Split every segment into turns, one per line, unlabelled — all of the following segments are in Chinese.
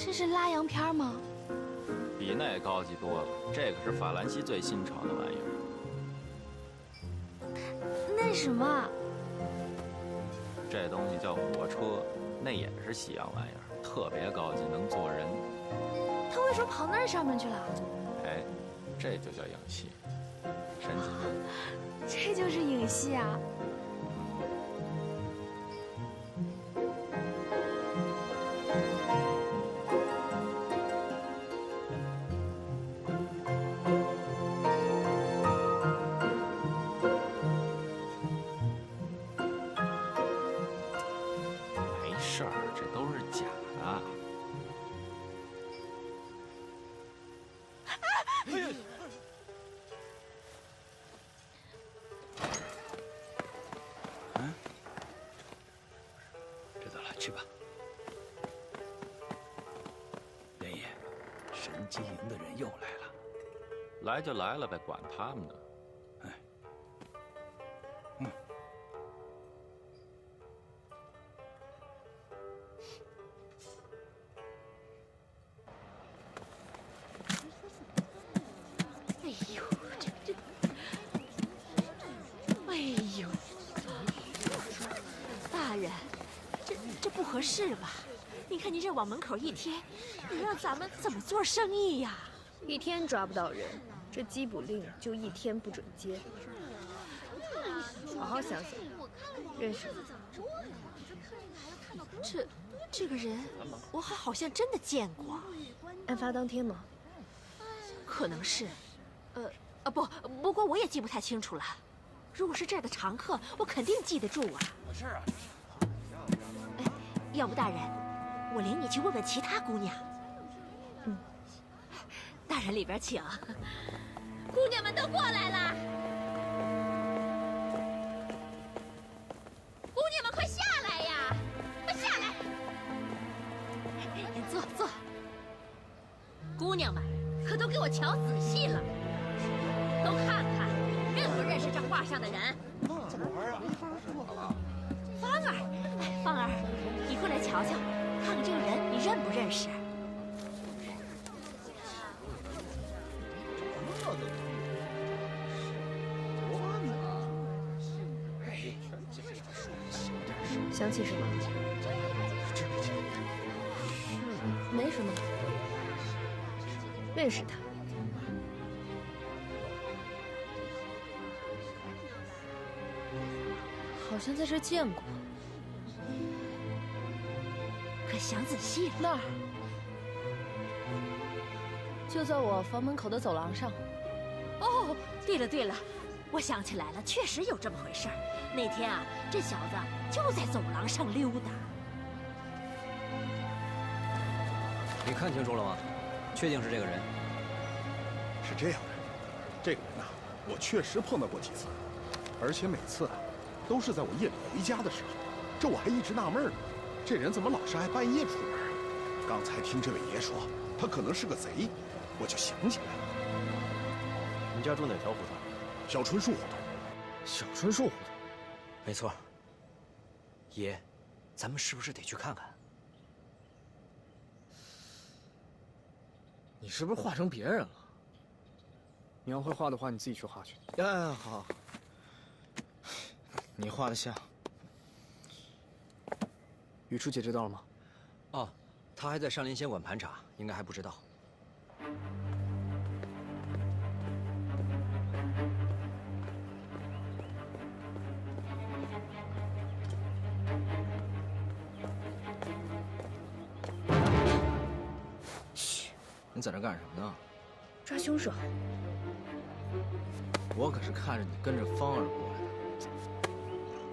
这是拉洋片吗？
比那高级多了，这可是法兰西最新潮的玩意儿。
那什么？
这东西叫火车，那也是西洋玩意儿，特别高级，能坐人。
他为什么跑那上面去了？
哎，这就叫影戏，神奇吧？
这就是影戏啊！
没事儿，这都是假的。
知道了，去吧。莲爷，神机营的人又来了。
来就来了呗，管他们呢。
哎，
哎呦，哎呦，大人，这不合适吧？你看你这往门口一贴，你让咱们怎么做生意呀？
一天抓不到人，这缉捕令就一天不准接。好好想想，认识吗？
这个人，我好像真的见过。
案发当天吗？
可能是，不过我也记不太清楚了。如果是这儿的常客，我肯定记得住啊。
是啊。
哎，要不大人，我领你去问问其他姑娘。
嗯，
大人里边请。姑娘们都过来了，姑娘们快下来呀，快下来！坐。姑娘们可都给我瞧仔细了，都看看认不认识这画上的人。
怎么玩啊？没法说了。
芳儿，你过来瞧瞧，看看这个人你认不认识？
想起什么？没什么。认识他。好像在这见过。
可想仔细了。
那儿，就在我房门口的走廊上。
哦，对了，我想起来了，确实有这么回事儿。那天啊，这小子就在走廊上溜达。
你看清楚了吗？确定是这个人？
是这样的，这个人呐，我确实碰到过几次，而且每次啊，都是在我夜里回家的时候。这我还一直纳闷呢，这人怎么老是爱半夜出门啊？刚才听这位爷说，他可能是个贼，我就想起来了。
你家住哪条胡同？
小春树胡同。
小春树胡同。没错。爷，咱们是不是得去看看？
你是不是画成别人了？你要会画的话，你自己去画去。
呀，好。
你画的像。雨初姐知道了吗？
哦，她还在上林仙馆盘查，应该还不知道。
嘘，你在这干什么呢？
抓凶手。
我可是看着你跟着芳儿过来的。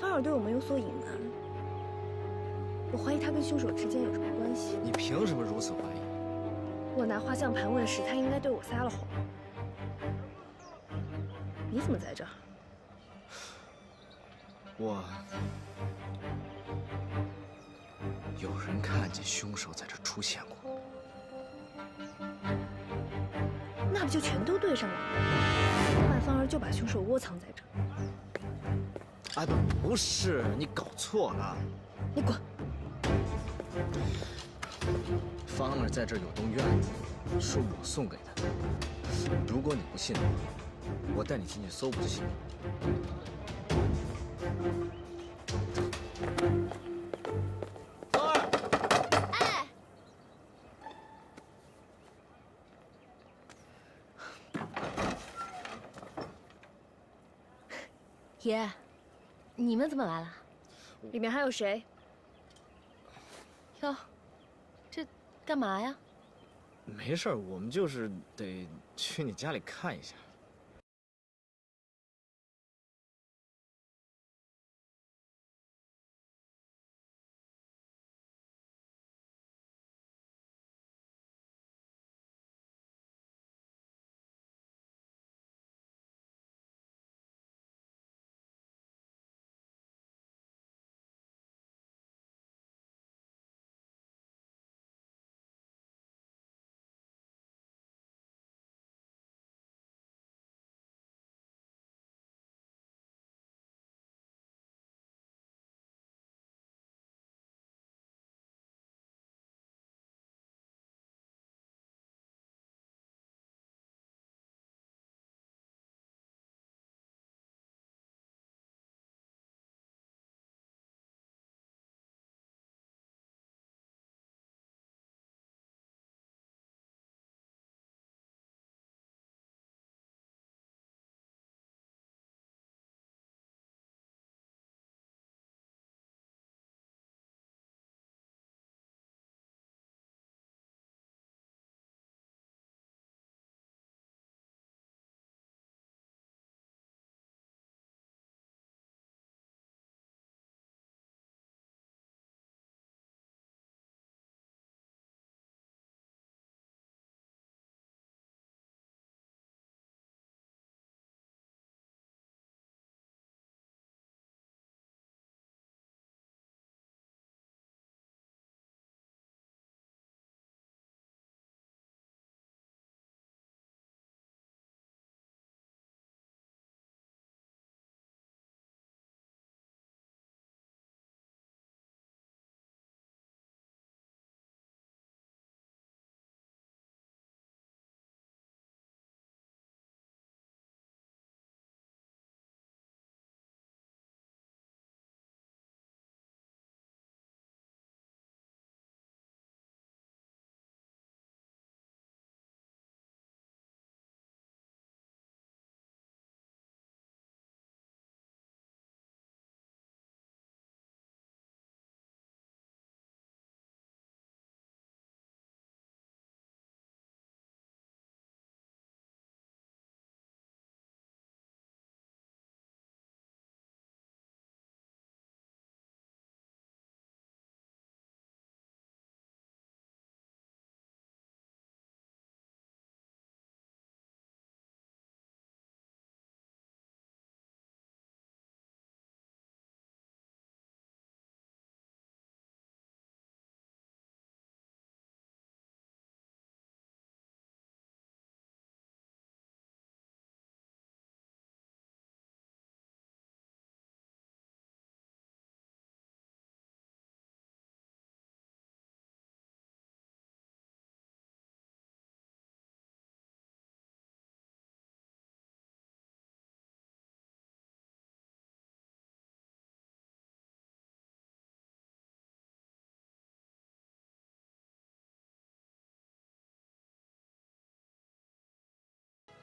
芳儿对我们有所隐瞒，我怀疑他跟凶手之间有什么关系。
你凭什么如此怀疑？
我拿画像盘问时，他应该对我撒了谎。你怎么在这儿？
有人看见凶手在这出现过。
那不就全都对上了吗？万芳儿就把凶手窝藏在这儿。
哎，不是，你搞错了。
你滚！
芳芳儿在这儿有栋院子，是我送给她的。如果你不信的话，我带你进去搜不就行了？芳儿，
哎，爷，你们怎么来了？
里面还有谁？
哟，这干嘛呀？
没事儿，我们就是得去你家里看一下。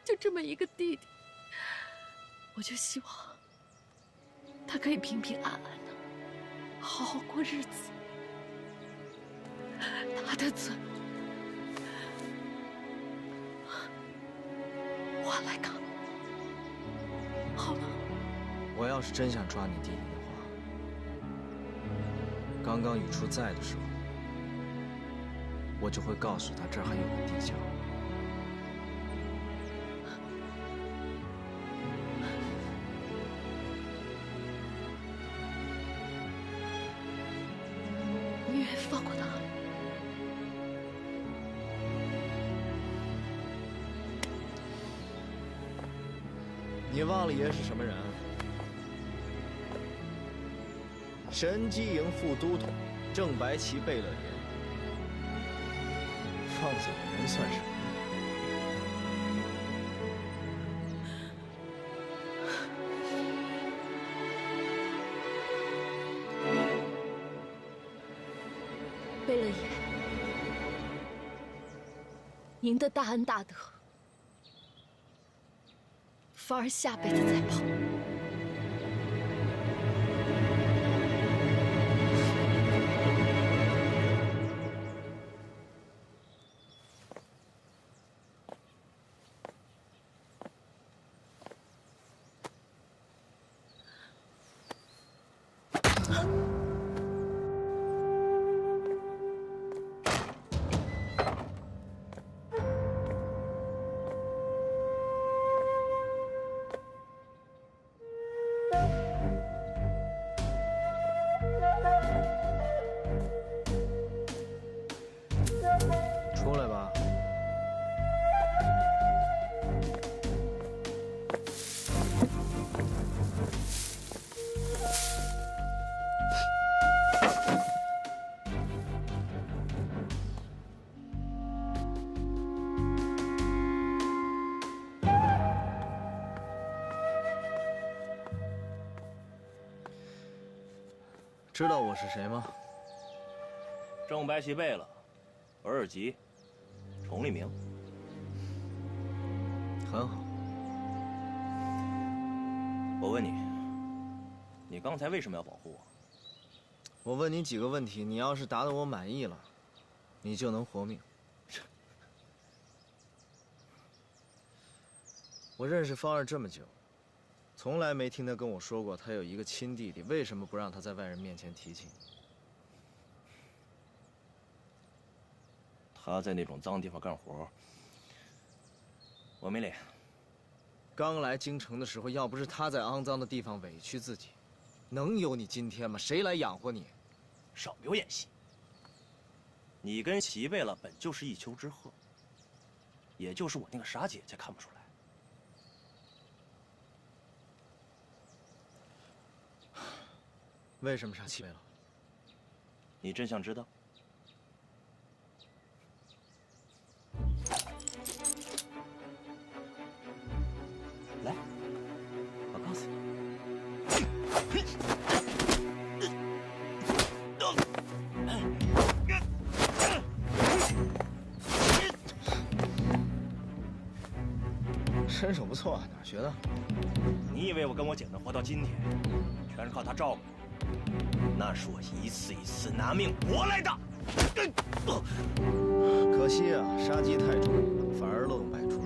就这么一个弟弟，我就希望他可以平平安安的，好好过日子。他的罪，我来扛。好了，
我要是真想抓你弟弟的话，刚刚雨初在的时候，我就会告诉他这儿还有个地窖。
你愿意放过他？
你忘了爷是什么人？神机营副都统，郑白旗贝勒爷。趟走人算什么？
贝勒爷，您的大恩大德，芳儿下辈子再报。
出来吧。知道我是谁吗？
正白旗贝勒，额尔吉，崇利明。
很好。
我问你，你刚才为什么要保护我？
我问你几个问题，你要是答得我满意了，你就能活命。我认识芳儿这么久，从来没听她跟我说过她有一个亲弟弟，为什么不让她在外人面前提起你？
他在那种脏地方干活，我没脸。
刚来京城的时候，要不是他在肮脏的地方委屈自己，能有你今天吗？谁来养活你？
少给我演戏！你跟齐贝勒本就是一丘之貉，也就是我那个傻姐姐看不出来。
为什么杀齐贝勒？
你真想知道？来，我告诉
你。身手不错啊，哪儿学的？
你以为我跟我姐能活到今天，全是靠她照顾我？那是我一次一次拿命搏来的。
可惜啊，杀机太重，反而漏洞百出。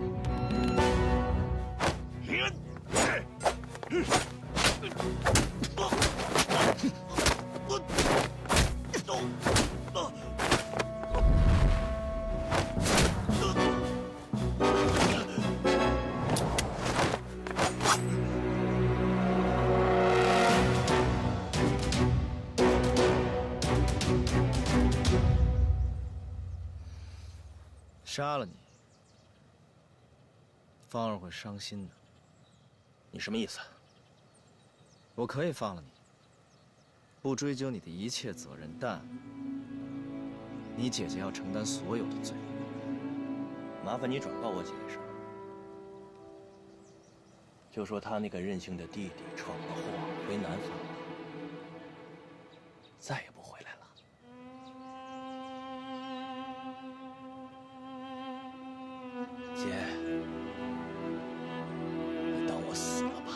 杀了你，芳儿会伤心的。
你什么意思？
我可以放了你，不追究你的一切责任，但你姐姐要承担所有的罪。
麻烦你转告我姐一声，就说她那个任性的弟弟闯了祸，回南方，再也不回来了。姐，你当我死了吧？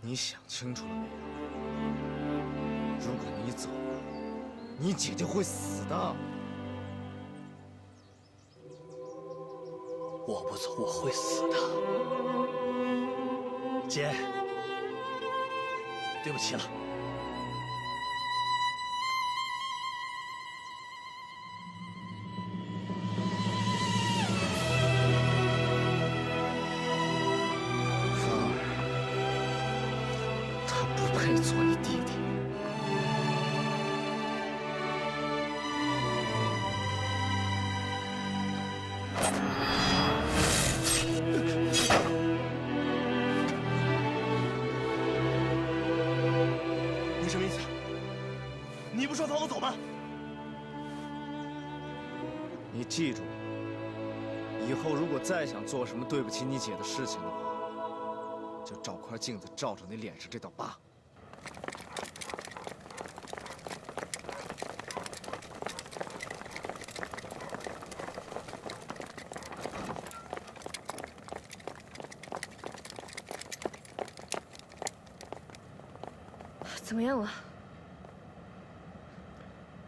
你想清楚了没有？如果你走了，你姐姐会死的。
我不走，我会死的。姐，对不起了。
配做你弟弟。
你什么意思？你不说放我走吗？
你记住，以后如果再想做什么对不起你姐的事情的话，就找块镜子照照你脸上这道疤。
怎么样了？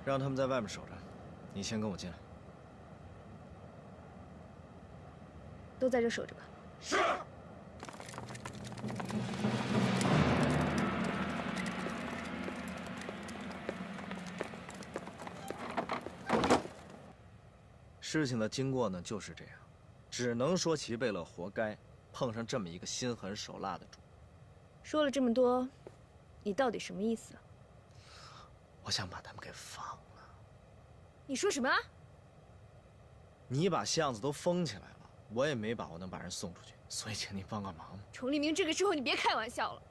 让他们在外面守着，你先跟我进来。
都在这守着吧。是。
事情的经过呢，就是这样，只能说齐贝勒活该碰上这么一个心狠手辣的主。
说了这么多，你到底什么意思？
我想把他们给放了。
你说什么？
你把巷子都封起来了，我也没把握能把人送出去，所以请你帮个忙。
崇立明，这个时候你别开玩笑了。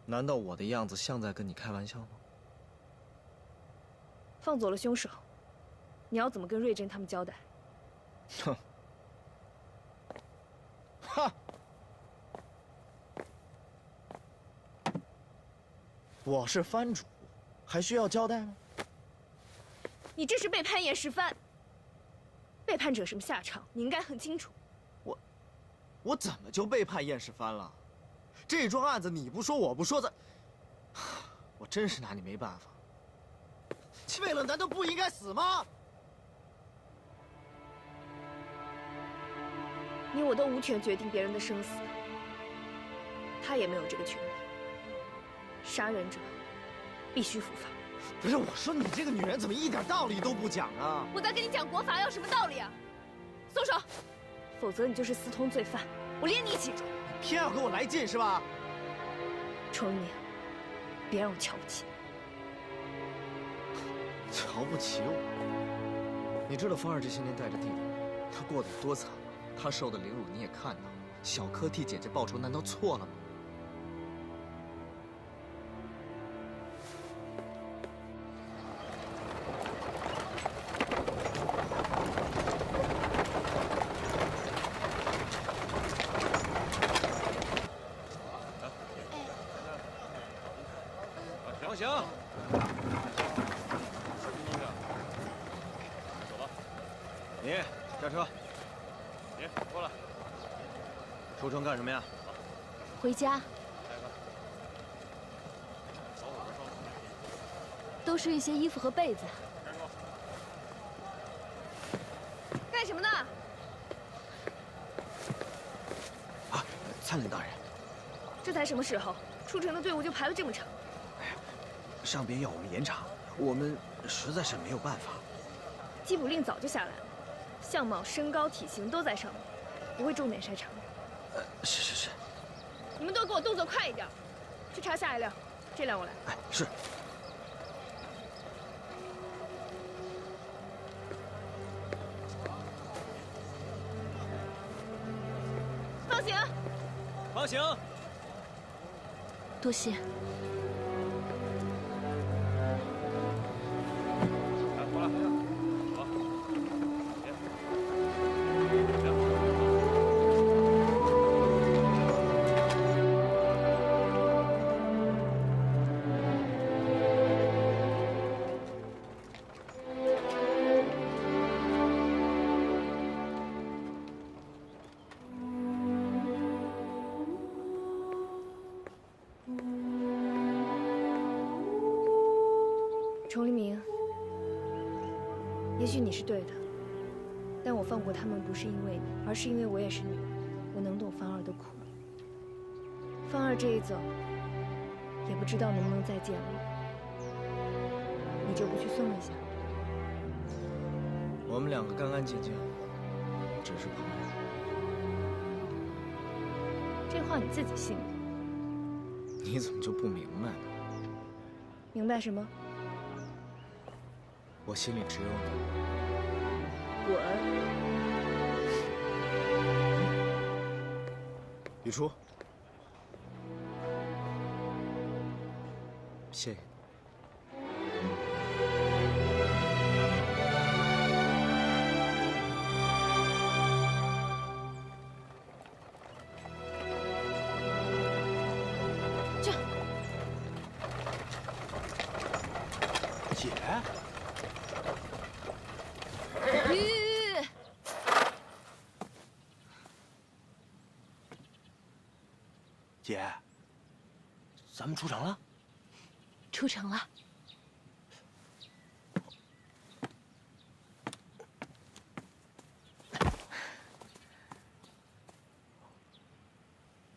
难道我的样子像在跟你开玩笑吗？
放走了凶手，你要怎么跟瑞珍他们交代？
哼！哈！我是藩主，还需要交代吗？
你这是背叛燕世蕃，背叛者什么下场，你应该很清楚。
我怎么就背叛燕世蕃了？这桩案子你不说我不说，我真是拿你没办法。齐贝勒难道不应该死吗？
你我都无权决定别人的生死，他也没有这个权利。杀人者必须伏法。
不是，我说你这个女人怎么一点道理都不讲啊？
我在跟你讲国法，要什么道理啊？松手，否则你就是私通罪犯，我连你一起抓。
偏要跟我来劲是吧？
崇明，别让我瞧不起你。
瞧不起我？你知道芳儿这些年带着弟弟，她过得有多惨吗？她受的凌辱你也看到了，小柯替姐姐报仇，难道错了吗？
行，走吧。
你下车。
你过来。
出城干什么呀？
回家。都是一些衣服和被子。干什么呢？
啊，参领大人。
这才什么时候？出城的队伍就排了这么长。
上边要我们严查，我们实在是没有办法。
缉捕令早就下来了，相貌、身高、体型都在上面，不会重点筛查。
是。
你们都给我动作快一点，去查下一辆，这辆我来。
哎，是。
放行。
放行。
多谢。
过来，走。
崇黎明，也许你是对的，但我放过他们不是因为你，而是因为我也是女人，我能懂芳儿的苦。芳儿这一走，也不知道能不能再见了，你就不去送一下？
我们两个干干净净，只是朋友。
这话你自己信吗？
你怎么就不明白呢？
明白什么？
我心里只有你。
滚！
雨初，谢谢。
姐，咱们出城了。
出城了。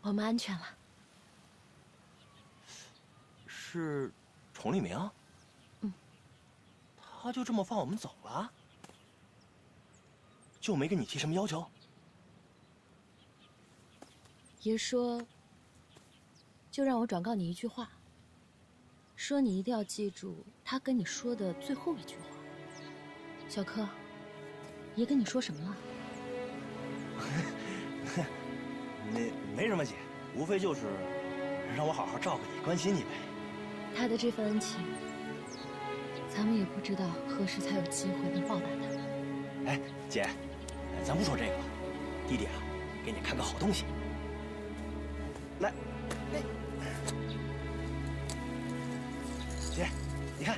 我们安全了。
是崇立明？
嗯。
他就这么放我们走了？就没跟你提什么要求？
爷说，就让我转告你一句话，说你一定要记住他跟你说的最后一句话。小柯，爷跟你说什么了？
没什么，姐，无非就是让我好好照顾你、关心你呗。
他的这份恩情，咱们也不知道何时才有机会能报答他。
哎，姐，咱不说这个，弟弟啊，给你看个好东西。来，姐，你看。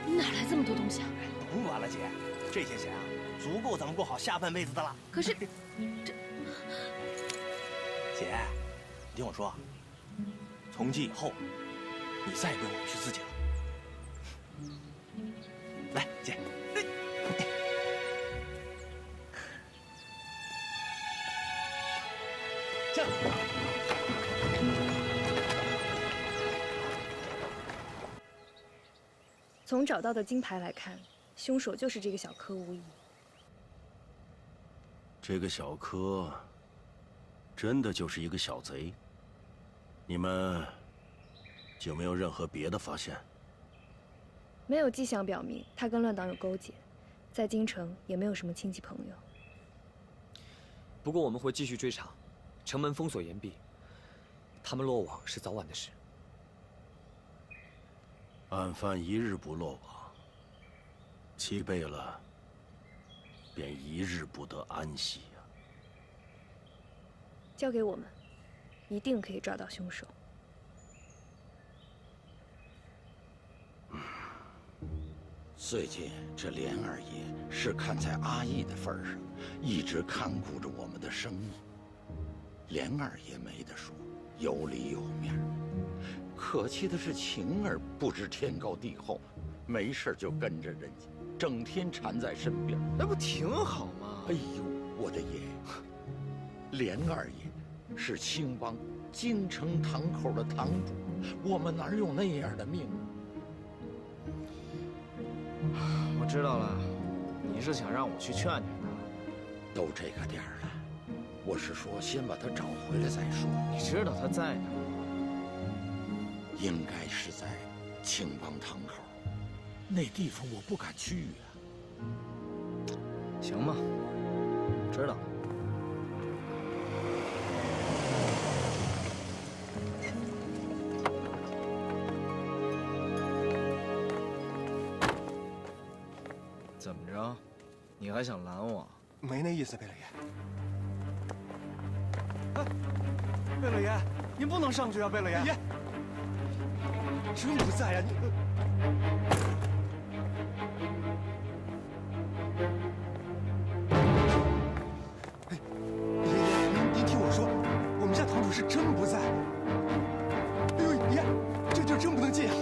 你哪来这么多东西啊？
不管了，姐，这些钱啊，足够咱们过好下半辈子的了。
可是，
姐，你听我说，从今以后，你再也不用委屈自己了。来，姐。这样。
从找到的金牌来看，凶手就是这个小柯无疑。
这个小柯，真的就是一个小贼？你们有没有任何别的发现？
没有迹象表明他跟乱党有勾结，在京城也没有什么亲戚朋友。
不过我们会继续追查，城门封锁严闭，他们落网是早晚的事。
案犯一日不落网，齐贝勒便一日不得安息呀。
交给我们，一定可以抓到凶手。
最近这莲二爷是看在阿义的份上，一直看顾着我们的生意。莲二爷没得说，有里有面。可气的是晴儿不知天高地厚，没事就跟着人家，整天缠在身边，
那不挺好吗？
哎呦，我的爷！莲二爷是青帮京城堂口的堂主，我们哪有那样的命？
我知道了，你是想让我去劝劝他。
都这个点儿了，我是说先把他找回来再说。
你知道他在哪儿？
应该是在青帮堂口，那地方我不敢去啊。
行吧，知道了。怎么着？你还想拦我？
没那意思，贝勒爷。
哎，贝勒爷，您不能上去啊，贝勒爷。真不在呀，你。哎，爷爷，您听我说，我们家堂主是真不在。哎呦，爷，这地儿真不能进啊！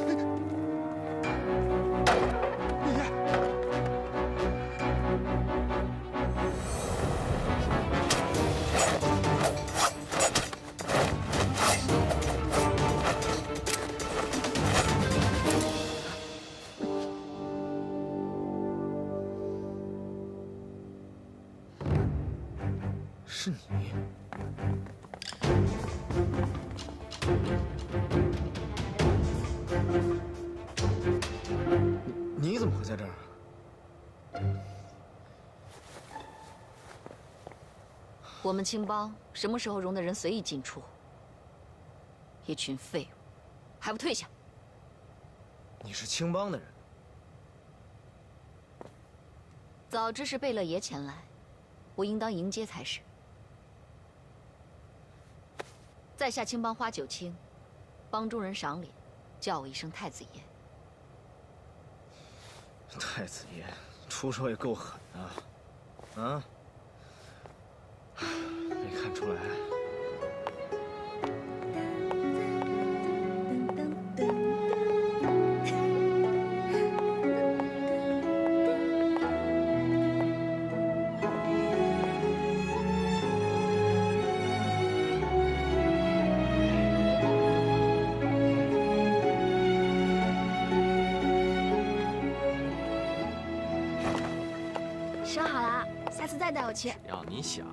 是你。你怎么会在这儿？
我们青帮什么时候容得人随意进出？一群废物，还不退下！
你是青帮的人。
早知是贝勒爷前来，我应当迎接才是。在下青帮花九卿，帮中人赏脸，叫我一声太子爷。
太子爷，出手也够狠的，啊？没看出来。
说好了，下次再带我去。
要你想。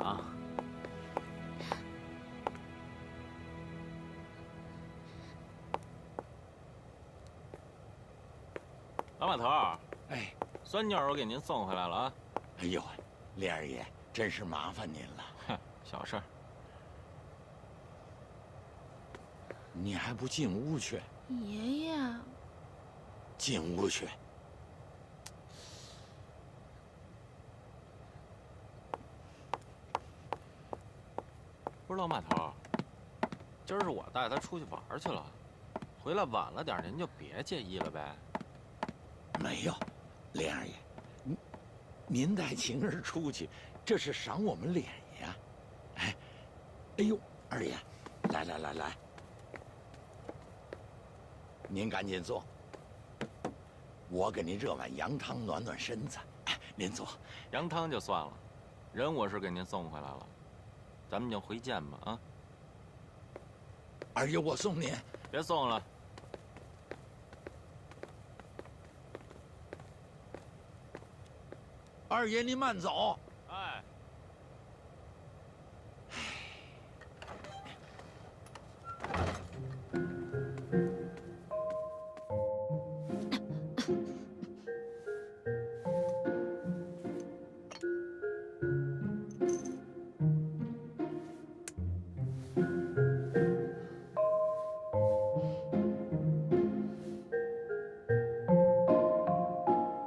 老马头，
哎，
酸妞我给您送回来了啊。
哎呦，莲二爷，真是麻烦您了。
哼，小事儿。
你还不进屋去？
爷爷，
进屋去。
不是老马头，今儿是我带他出去玩去了，回来晚了点，您就别介意了呗。
没有，莲二爷，您带晴儿出去，这是赏我们脸呀。哎呦，二爷，来，您赶紧坐，我给您热碗羊汤暖暖身子。哎，您坐。
羊汤就算了，人我是给您送回来了。咱们就回见吧啊！
二爷，我送您。
别送了。
二爷，您慢走。
哎。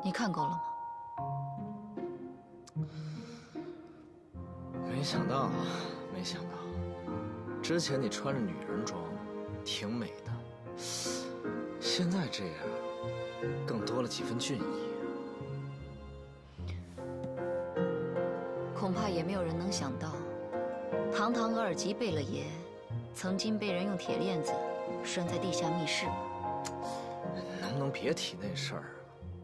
你看够了吗？
没想到，没想到，之前你穿着女人装，挺美的，现在这样，更多了几分俊逸。
恐怕也没有人能想到，堂堂额尔吉贝勒爷，曾经被人用铁链子拴在地下密室。
能不能别提那事儿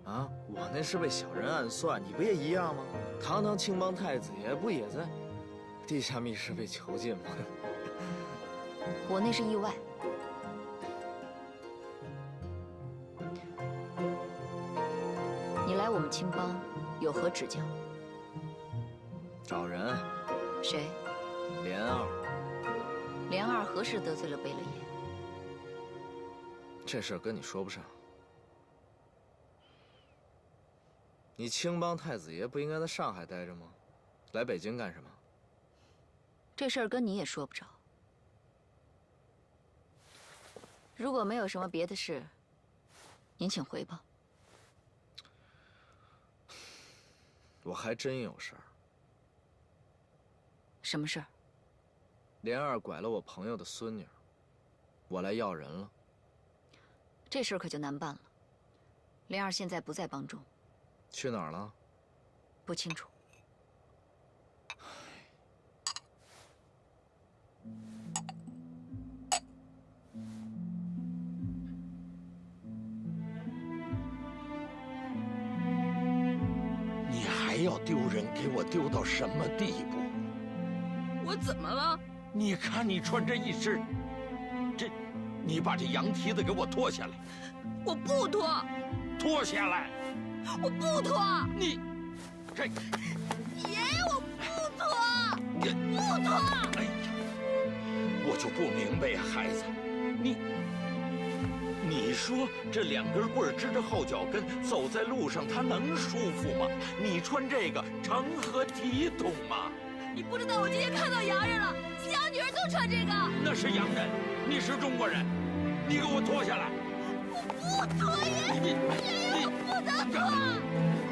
啊？啊，我那是被小人暗算，你不也一样吗？堂堂青帮太子爷不也在地下密室被囚禁吗？
我那是意外。你来我们青帮有何指教？
找人。
谁？
莲二。
莲二何时得罪了贝勒爷？
这事儿跟你说不上。你青帮太子爷不应该在上海待着吗？来北京干什么？
这事儿跟你也说不着。如果没有什么别的事，您请回吧。
我还真有事儿。
什么事儿？
莲二拐了我朋友的孙女，我来要人了。
这事儿可就难办了。莲儿现在不在帮中。
去哪儿了？
不清楚。
你还要丢人，给我丢到什么地步？
我怎么了？
你看你穿这一身，你把这羊蹄子给我脱下来。
我不脱。
脱下来。
我不脱。
你，这，
爷爷，我不脱，不脱。
哎呀，我就不明白呀，孩子，你说这两根棍支着后脚跟，走在路上它能舒服吗？你穿这个成何体统吗？
你不知道我今天看到洋人了，西洋女人都穿这个。
那是洋人，你是中国人，你给我脱下来。
我不脱，爷爷，我不能脱，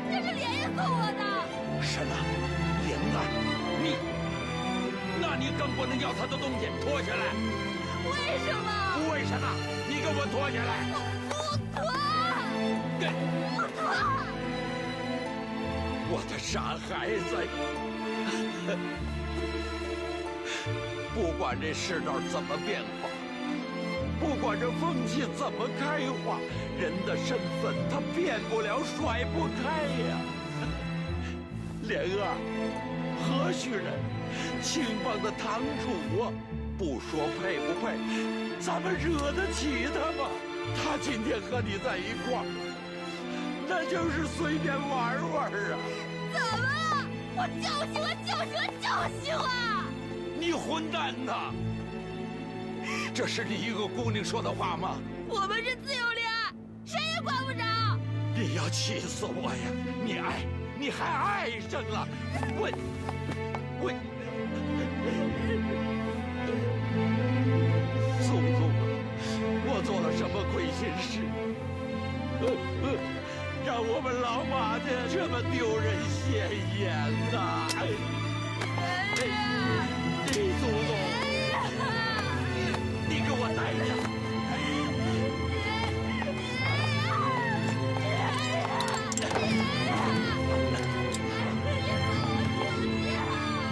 这是莲爷送我的。
什么？莲儿，那你更不能要他的东西，脱下来。
为什么？
为干什么？你给我脱下来！
不脱！不脱！
我的傻孩子，不管这世道怎么变化，不管这风气怎么开化，人的身份他变不了，甩不开呀。莲儿，何许人？青帮的堂主啊！不说配不配，咱们惹得起他吗？他今天和你在一块儿，那就是随便玩玩啊！
怎么了？我就喜欢，就喜欢，就喜欢！
你混蛋呐！这是你一个姑娘说的话吗？
我们是自由恋爱，谁也管不着。
你要气死我呀！你还爱上了？我。祖宗啊！我做了什么亏心事？让我们老马家这么丢人现眼呐！祖宗，你给我待着！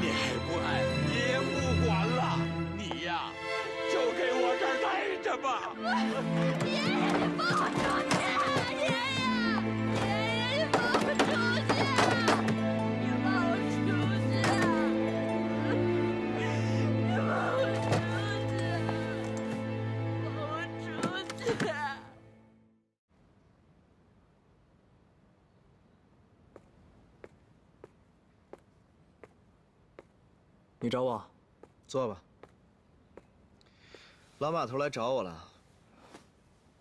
你还不爱，你也不管了，你呀，就给我这儿待着吧。
爷爷，你放我出去！爷爷，你放我出去！你放我出去！你放我出去！放我出去！
你找我？
坐吧。老码头来找我了，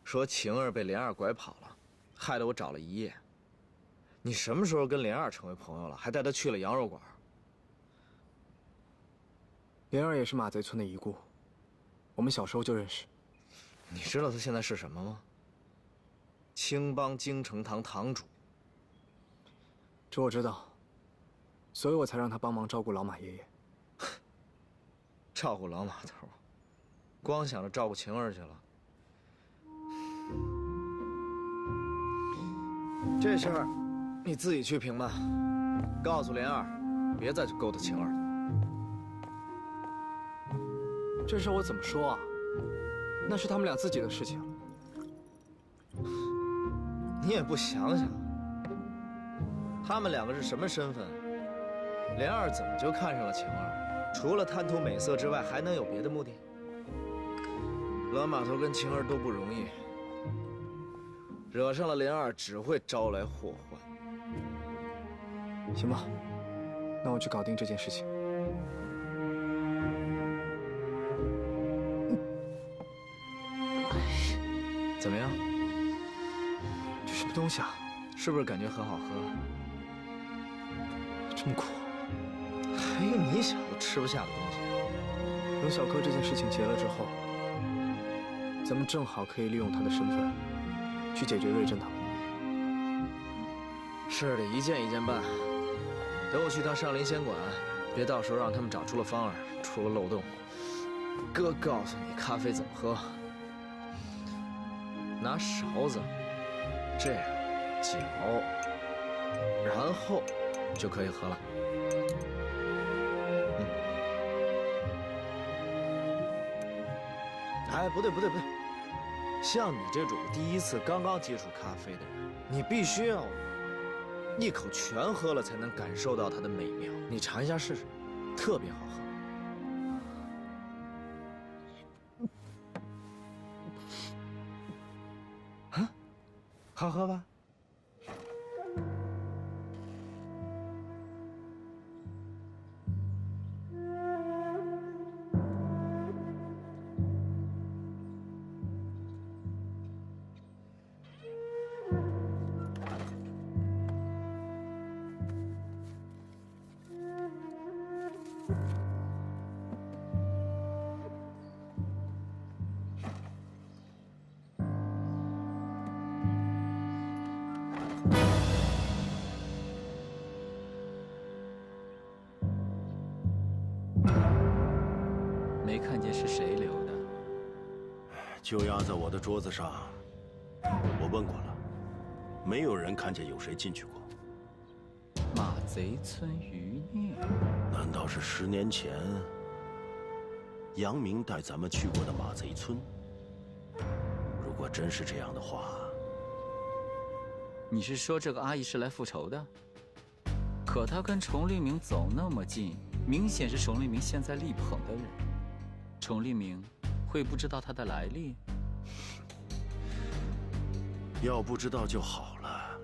说晴儿被莲儿拐跑了，害得我找了一夜。你什么时候跟莲儿成为朋友了？还带她去了羊肉馆。
莲儿也是马贼村的遗孤，我们小时候就认识。
你知道她现在是什么吗？青帮京城堂堂主。
这我知道，所以我才让她帮忙照顾老马爷爷。
照顾老码头，光想着照顾晴儿去了。这事儿你自己去评吧，告诉莲儿，别再去勾搭晴儿了。
这事我怎么说啊？那是他们俩自己的事情。
你也不想想，他们两个是什么身份？莲儿怎么就看上了晴儿？除了贪图美色之外，还能有别的目的？老码头跟晴儿都不容易，惹上了莲儿只会招来祸患。
行吧，那我去搞定这件事情。
怎么样？
这什么东西啊？
是不是感觉很好喝？
这么苦。
还有你小子吃不下的东西。
等小柯这件事情结了之后，咱们正好可以利用他的身份，去解决瑞珍他们。
事得一件一件办。等我去趟上林仙馆，别到时候让他们找出了方儿，出了漏洞。哥告诉你咖啡怎么喝，拿勺子这样搅，然后就可以喝了。哎，不对，像你这种第一次刚刚接触咖啡的人，你必须要一口全喝了才能感受到它的美妙。你尝一下试试，特别好喝。啊，好喝吧？
就压在我的桌子上。我问过了，没有人看见有谁进去过。
马贼村余孽？
难道是10年前杨明带咱们去过的马贼村？如果真是这样的话，
你是说这个阿姨是来复仇的？可她跟崇立明走那么近，明显是崇立明现在力捧的人。崇立明会不知道她的来历？
要不知道就好了。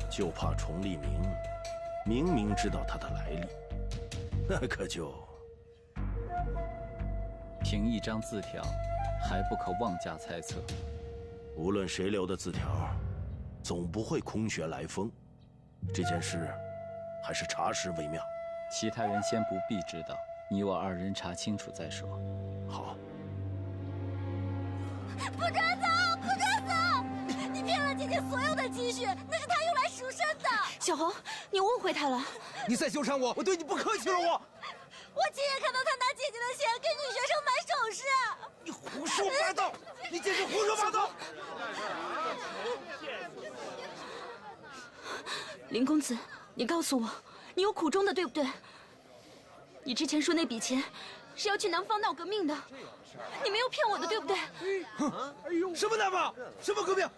就怕崇立明明明知道他的来历，那可就……
凭一张字条，还不可妄加猜测。
无论谁留的字条，总不会空穴来风。这件事还是查实为妙。
其他人先不必知道，你我2人查清楚再说。
好。
不准走！不准走！你骗了姐姐所有的积蓄，那是她用来赎身的。
小红，你误会她了。
你再纠缠我，我对你不客气了。
我亲眼看到她拿姐姐的钱给女学生买首饰。
你胡说八道！你简直胡说八道！
林公子，你告诉我，你有苦衷的，对不对？你之前说那笔钱是要去南方闹革命的，你没有骗我的，对不对？
什么南方？什么革命？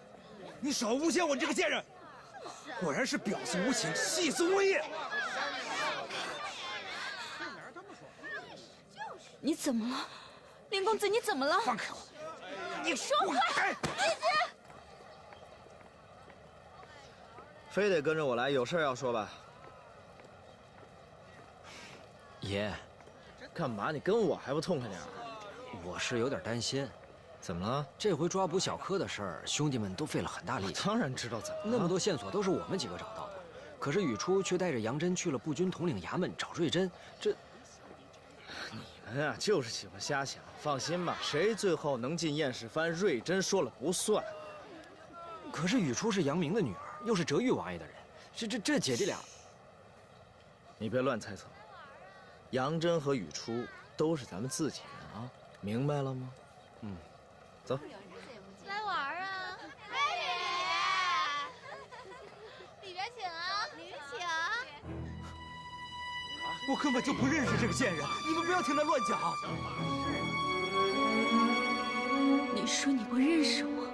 你少诬陷我，你这个贱人！果然是婊子无情，细思极恐。
你怎么了，林公子？你怎么了？
放开我！
你说话！
姐姐，
非得跟着我来，有事要说吧？
爷，
干嘛？你跟我还不痛快点？
我是有点担心。
怎么了？
这回抓捕小柯的事儿，兄弟们都费了很大力气。
当然知道怎么了。
那么多线索都是我们几个找到的，可是宇初却带着杨真去了步军统领衙门找瑞珍，这……
你们啊，就是喜欢瞎想。放心吧，谁最后能进验尸藩，瑞珍说了不算。
可是宇初是杨明的女儿，又是哲玉王爷的人，这姐弟俩……
你别乱猜测。杨真和宇初都是咱们自己人啊，明白了吗？嗯，走。
来玩啊！来，里边请啊，里边请。
我根本就不认识这个贱人，你们不要听他乱讲。
你说你不认识我？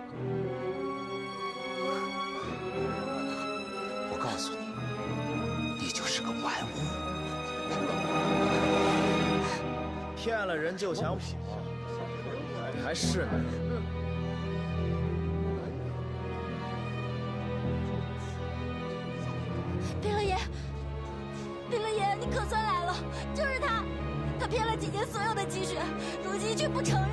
我告诉你，你就是个玩物。
骗了人就想跑，你还是那个。
贝勒爷，贝勒爷，你可算来了，就是他，他骗了姐姐所有的积蓄，如今却不承认。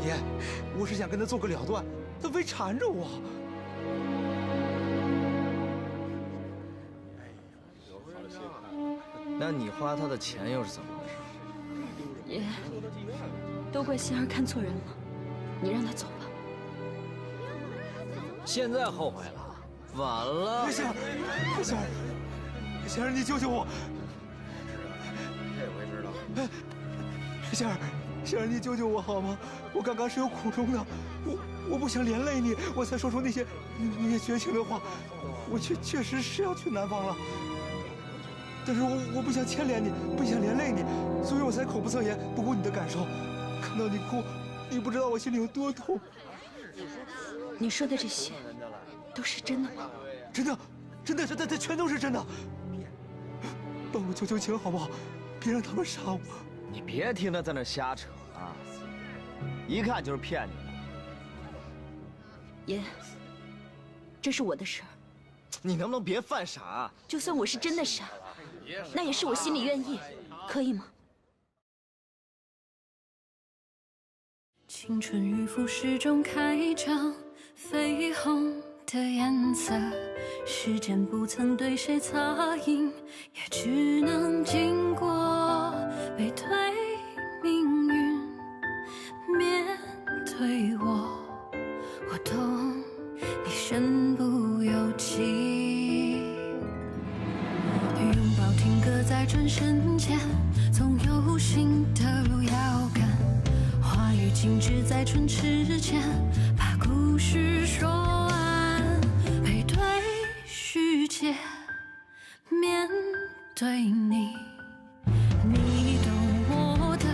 爷，我是想跟他做个了断，他非缠着我。
那你花他的钱又是怎么回事？
爷，都怪仙儿看错人了，你让他走吧。
现在后悔了，晚了。
仙儿，仙儿，仙儿，你救救我！
这回知道。
仙儿，仙儿，你救救我好吗？我刚刚是有苦衷的，我不想连累你，我才说出那些绝情的话。我确实是要去南方了。但是我不想牵连你，不想连累你，所以我才口不择言，不顾你的感受。看到你哭，你不知道我心里有多痛。
你说的这些都是真的吗？
真的，真的，这全都是真的。帮我求情好不好？别让他们杀我。
你别听他在那瞎扯啊，一看就是骗你的。
爷，这是我的事儿，
你能不能别犯傻？
就算我是真的傻，那也是我心里愿意，可以吗？
青春与腐蚀中开张，绯红的颜色，时间不曾对谁擦印，也只能经过背对命运，面对我懂你身不由己。转身间，总有新的路要赶。话语静止在唇齿间，把故事说完。背对世界，面对你，你懂我的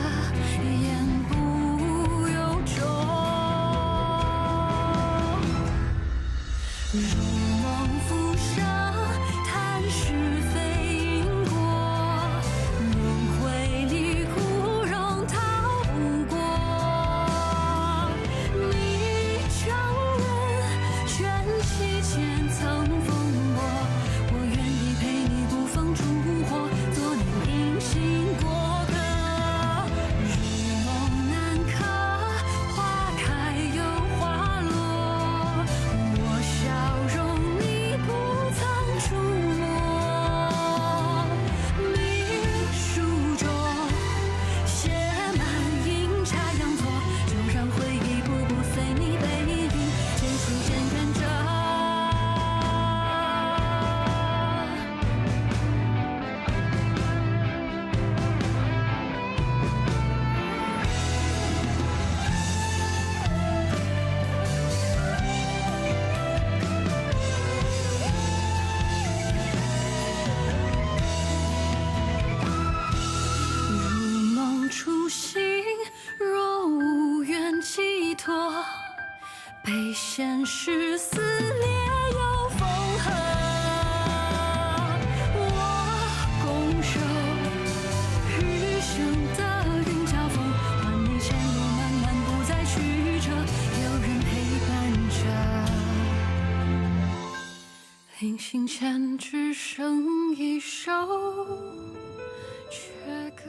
言不由衷。如梦浮生，谈是非因果，轮回里苦容逃不过。你承认卷起千层风波，我愿意陪你捕风烛火，做你隐形过客。如梦难可，花开又花落，我笑容你不曾触摸。你书中写满阴差阳错，就让回忆步步随你背影渐行渐远着。如梦初醒，若无缘寄托，被现实撕裂又缝合。我拱手，余生的云交锋，换你前路漫漫不再曲折，有人陪伴着。临行前只剩一首阙歌。